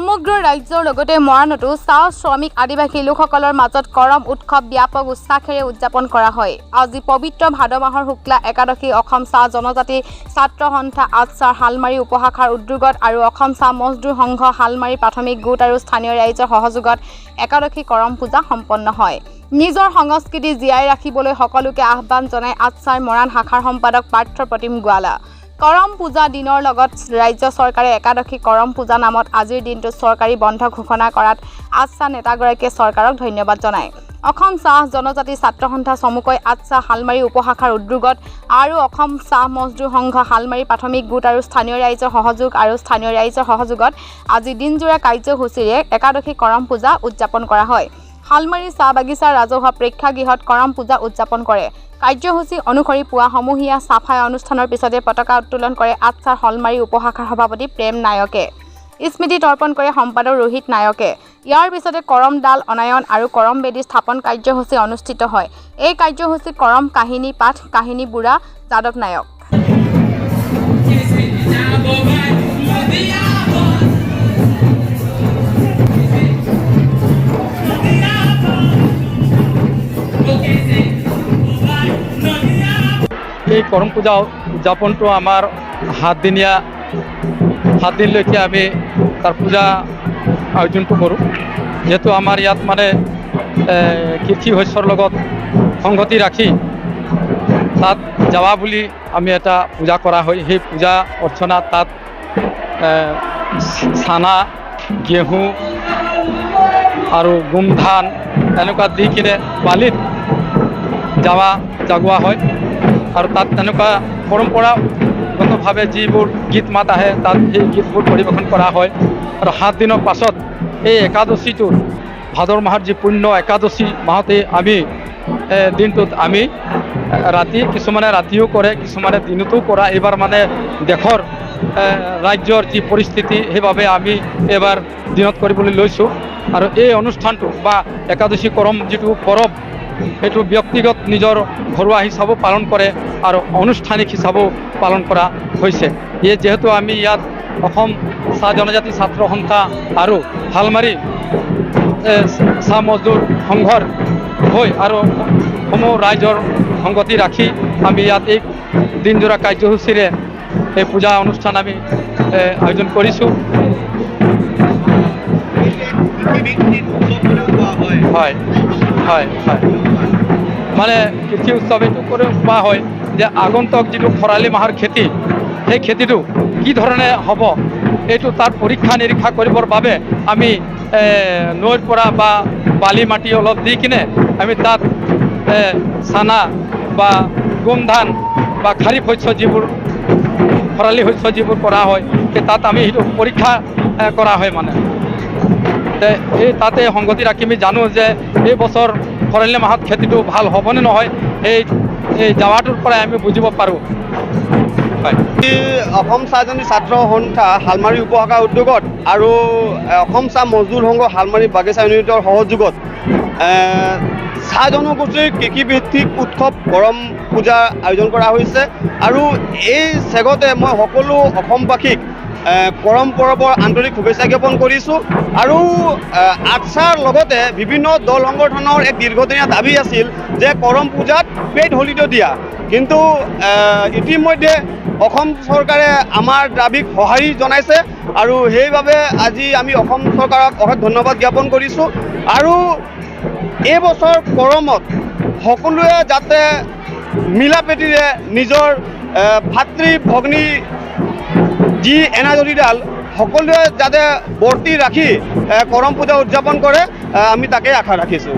সমগ্ৰ ৰাজ্যৰ লগতে মৰাণতো চাহ শ্ৰমিক আদিবাসী লোকসকলৰ মাজত কৰম উৎসৱ ব্যাপক উৎসাহেৰে উদযাপন কৰা হয়। আজি পবিত্ৰ ভাদ মাহৰ শুক্লা একাদশী অসম চাহ জনজাতি ছাত্ৰ সন্থা আটছাৰ হালমাৰী উপশাখাৰ উদ্যোগত আৰু অসম চাহ মজদুৰ সংঘ হালমাৰী প্ৰাথমিক গোট আৰু স্থানীয় ৰাইজৰ সহযোগত একাদশী কৰম পূজা সম্পন্ন হয়। নিজৰ সংস্কৃতি জীয়াই ৰাখিবলৈ সকলোকে আহ্বান জনাই আটছাৰ মৰাণ শাখাৰ সম্পাদক পাৰ্থ প্ৰতিম গোৱালা। কৰম পূজা দিনৰ লগত ৰাজ্য চৰকাৰে একাদশী কৰম পূজা নামত আজিৰ দিনটো চৰকাৰী বন্ধ ঘোষণা কৰাত আটছা নেতাগৰাকীয়ে চৰকাৰক ধন্যবাদ জনায়। অসম চাহ জনজাতি ছাত্ৰ সন্থা চমুকৈ আটছা হালমাৰী উপশাখাৰ উদ্যোগত আৰু অসম চাহ মজদুৰ সংঘ হালমাৰী প্ৰাথমিক গোট আৰু স্থানীয় ৰাইজৰ সহযোগত আজি দিনজোৰা কাৰ্যসূচীৰে একাদশী কৰম পূজা উদযাপন কৰা হয়। হালমাৰী চাহ বাগিচাৰ ৰাজহুৱা প্ৰেক্ষাগৃহত কৰম পূজা উদযাপন কৰে। কাৰ্যসূচী অনুসৰি পুৱা সমূহীয়া চাফাই অনুষ্ঠানৰ পিছতে পতাকা উত্তোলন কৰে আটছাৰ হালমাৰী উপশাখাৰ সভাপতি প্ৰেম নায়কে। স্মৃতি তৰ্পণ কৰে সম্পাদক ৰোহিত নায়কে। ইয়াৰ পিছতে কৰম ডাল অনায়ন আৰু কৰম বেদী স্থাপন কাৰ্যসূচী অনুষ্ঠিত হয়। এই কাৰ্যসূচীত কৰম কাহিনী পাঠ কাহিনী বুঢ়া যাদৱ নায়ক। এই কৰম পূজা উদযাপনটো আমাৰ 7 দিনলৈকে আমি তাৰ পূজা আয়োজনটো কৰোঁ। যিহেতু আমাৰ ইয়াত মানে কৃষি শস্যৰ লগত সংগতি ৰাখি তাত যাৱা বুলি আমি এটা পূজা কৰা হয়। সেই পূজা অৰ্চনা তাত চানা ঘেঁহু আৰু গোমধান এনেকুৱা দি কিনে বালিত জাগোৱা হয় আৰু তাত তেনেকুৱা পৰম্পৰাগতভাৱে যিবোৰ গীত মাত আহে তাত সেই গীতবোৰ পৰিৱেশন কৰা হয়। আৰু 7 দিনৰ পাছত এই একাদশীটোৰ ভাদৰ মাহৰ যি পুণ্য একাদশী মাহতে আমি দিনটোত আমি কিছুমানে ৰাতিও কৰে কিছুমানে দিনতো কৰা। এইবাৰ মানে দেশৰ ৰাজ্যৰ যি পৰিস্থিতি সেইবাবে আমি এইবাৰ দিনত কৰিবলৈ লৈছোঁ। আৰু এই অনুষ্ঠানটো বা একাদশী কৰম যিটো পৰৱ সেইটো ব্যক্তিগত নিজৰ ঘৰুৱা হিচাপেও পালন কৰে আৰু আনুষ্ঠানিক হিচাপেও পালন কৰা হৈছে। যিহেতু আমি ইয়াত অসম চাহ জনজাতি ছাত্ৰ সন্থা আৰু হালমাৰী চাহ মজদুৰ সংঘৰ হৈ আৰু সমূহ ৰাইজৰ সংগতি ৰাখি আমি ইয়াত এই দিনজোৰা কাৰ্যসূচীৰে এই পূজা অনুষ্ঠান আমি আয়োজন কৰিছোঁ। হয় হয় হয় মানে কৃষি উৎসৱ এইটো কৰি কোৱা হয় যে আগন্তুক যিটো খৰালি মাহৰ খেতি সেই খেতিটো কি ধৰণে হ'ব এইটো তাৰ পৰীক্ষা নিৰীক্ষা কৰিবৰ বাবে আমি নৈৰ পৰা বা বালি মাটি অলপ দি কিনে আমি তাত চানা বা গোমধান বা খাৰিফ শস্য যিবোৰ খৰালি শস্য যিবোৰ কৰা হয় সেই তাত আমি সেইটো পৰীক্ষা কৰা হয়। মানে এই তাতে সংগতি ৰাখি আমি জানো যে এই বছৰ খৰালি মাহত খেতিটো ভাল হ'বনে নহয় এই যাৱাটোৰ পৰাই আমি বুজিব পাৰোঁ। হয়, অসম চাহ জনজাতি ছাত্ৰ সন্থা হালমাৰী উপশাখা উদ্যোগত আৰু অসম চাহ মজদুৰ সংঘ হালমাৰী বাগিচা ইউনিটৰ সহযোগত চাহ জনগোষ্ঠীৰ কৃষিভিত্তিক উৎসৱ কৰম পূজা আয়োজন কৰা হৈছে। আৰু এই চেগতে মই সকলো অসমবাসীক কৰম পৰৱৰ আন্তৰিক শুভেচ্ছা জ্ঞাপন কৰিছোঁ। আৰু আটছাৰ লগতে বিভিন্ন দল সংগঠনৰ এক দীৰ্ঘদিনীয়া দাবী আছিল যে কৰম পূজাত পেইড হলিডে দিয়া, কিন্তু ইতিমধ্যে অসম চৰকাৰে আমাৰ দাবীক সঁহাৰি জনাইছে আৰু সেইবাবে আজি আমি অসম চৰকাৰক অশেষ ধন্যবাদ জ্ঞাপন কৰিছোঁ। আৰু এই বছৰ কৰমত সকলোৱে যাতে মিলা প্ৰীতিৰে নিজৰ ভাতৃ ভগ্নী যি এনাজৰীডাল সকলোৱে যাতে বৰ্তি ৰাখি কৰম পূজা উদযাপন কৰে আমি তাকে আশা ৰাখিছোঁ।